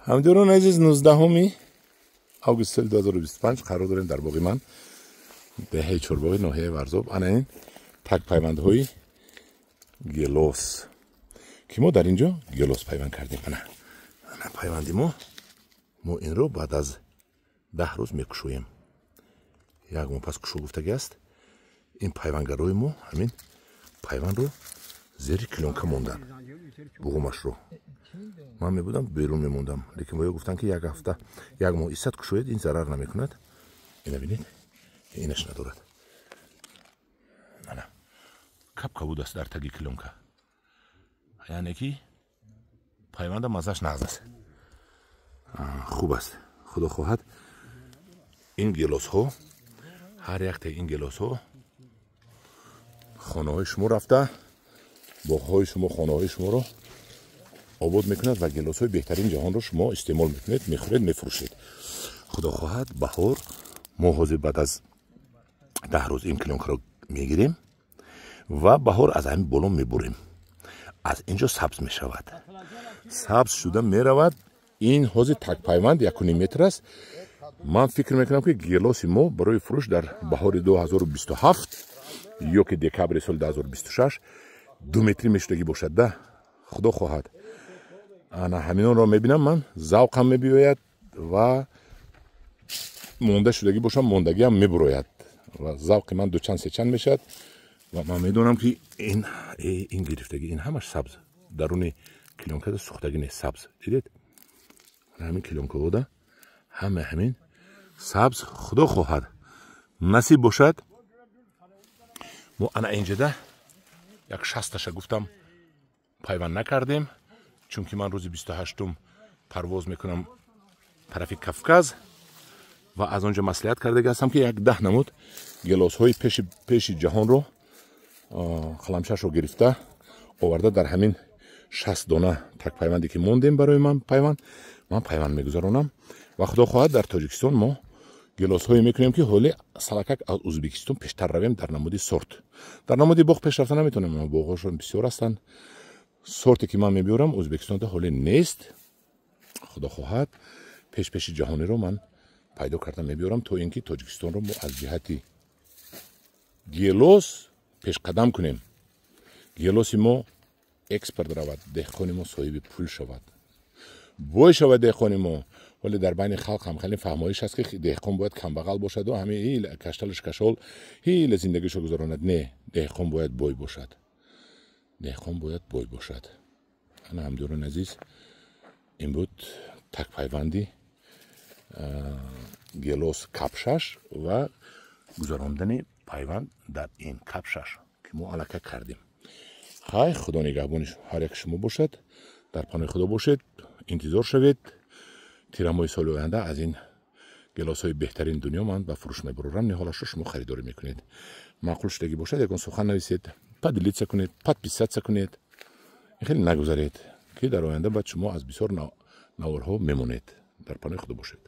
همدیران عزیز 19 آگوست سال 2025 قرار داریم در باغ من دهه چورباغ ناحیه ورزاب انا این تک پیوندهای گلوس که ما در اینجا گلوس پیوند کردیم. انا پیوندی ما این رو بعد از 10 روز میکشویم. یک ما پس کشو گفتگی است. این پیوندگرای ما همین پیوند رو زیر کلونکه موندن. بوغمش رو من میبودم بیرون میموندم، لیکن باید گفتن که یک هفته یک ماه ایستاد کشوید این ضرر نمیکند. این ببینید اینش ندارد. نه کپ بود است در تگی کلونکه، یعنی که پیوند مزهش نغز است. خوب است. خدا خواهد این گلوس ها هر یک تا این گلوس ها خانه های شما رفته، باغ های شما خانه های شما رو آباد میکند و گلوس های بهترین جهان رو شما استعمال میکنید، میخورید، میفروشید. خدا خواهد بهار ما حاضر بعد از 10 روز این کلونکه رو میگیریم و بهار از همین بالا میبریم. از اینجا سبز میشود. سبز شده میرود. این حوض تک پیوند 1.5 متر است. من فکر میکنم که گلوس ما برای فروش در بهار 2027 یا که دکبر سال 2026 2 متری میشدگی باشد. ده خدا خواهد انا همینان را میبینم، من ذوقم میبیاید و مونده شدگی باشم، موندگی هم میبروید و ذوق من دو چند سه چند میشد و من میدونم که این گرفتگی این همش سبز درون کلونکه سوختگی نیست، سبز. دیدید همین کلونکه بوده همین سبز. خدا خواهد نصیب باشد ما انا اینجا ده یک 60 گفتم پیوند نکردیم، چون که من روز 28 پرواز میکنم طرف کافکاز و از اونجا مصلحت کرده هستم که یک 10 نمود گلوس های پیش جهان رو خلمشش رو گرفته آورده در همین 60 دانه تک پیوندی که موندیم برای من پیوند میگذارونم و خدا خواهد در تاجیکستان ما گلوس های میکنیم که حالی سلکک از ازبکستان پیشتر رویم در نمودی سورت. در نمودی باغ پیش رفته نمیتونیم، ما باغشون بسیار هستن. سورتی که من میبیارم ازبکستان ده حالی نیست. خدا خواهد پیش جهانی رو من پیدا کردم میبیارم تا اینکه تاجیکستان رو ما از جهتی گلوس پیش قدم کنیم. گلوسی ما اکسپورت رود، دهقانی ما صاحب پول شود، بوی شود دهقانی ما. ولی در بین خلق هم خیلی فهمایش هست که دهقان باید کم بغل باشد و همه هیل کشتلش کشال هیل زندگیشو گذراند. نه، دهقان باید بوی باشد. دهقان باید بوی باشد. انا همدیران عزیز این بود تک پیوندی گلوس کپشش و گذراندن پیوند در این کپشش که ما علاقه کردیم. های خدا نگهبان هر یک شما باشد، در پناه خدا باشید، انتظار شوید. تیرمای سال آینده از این گلاس های بهترین دنیا من به فروش میبرم. نهالش رو شما خریداری میکنید. معقول شدگی باشد یکون سخن نویسید، پا دلیت کنید، پا پیست کنید، خیلی نگذارید که در آینده بعد شما از بسیار نوارها میمونید. در پناه خدا باشید.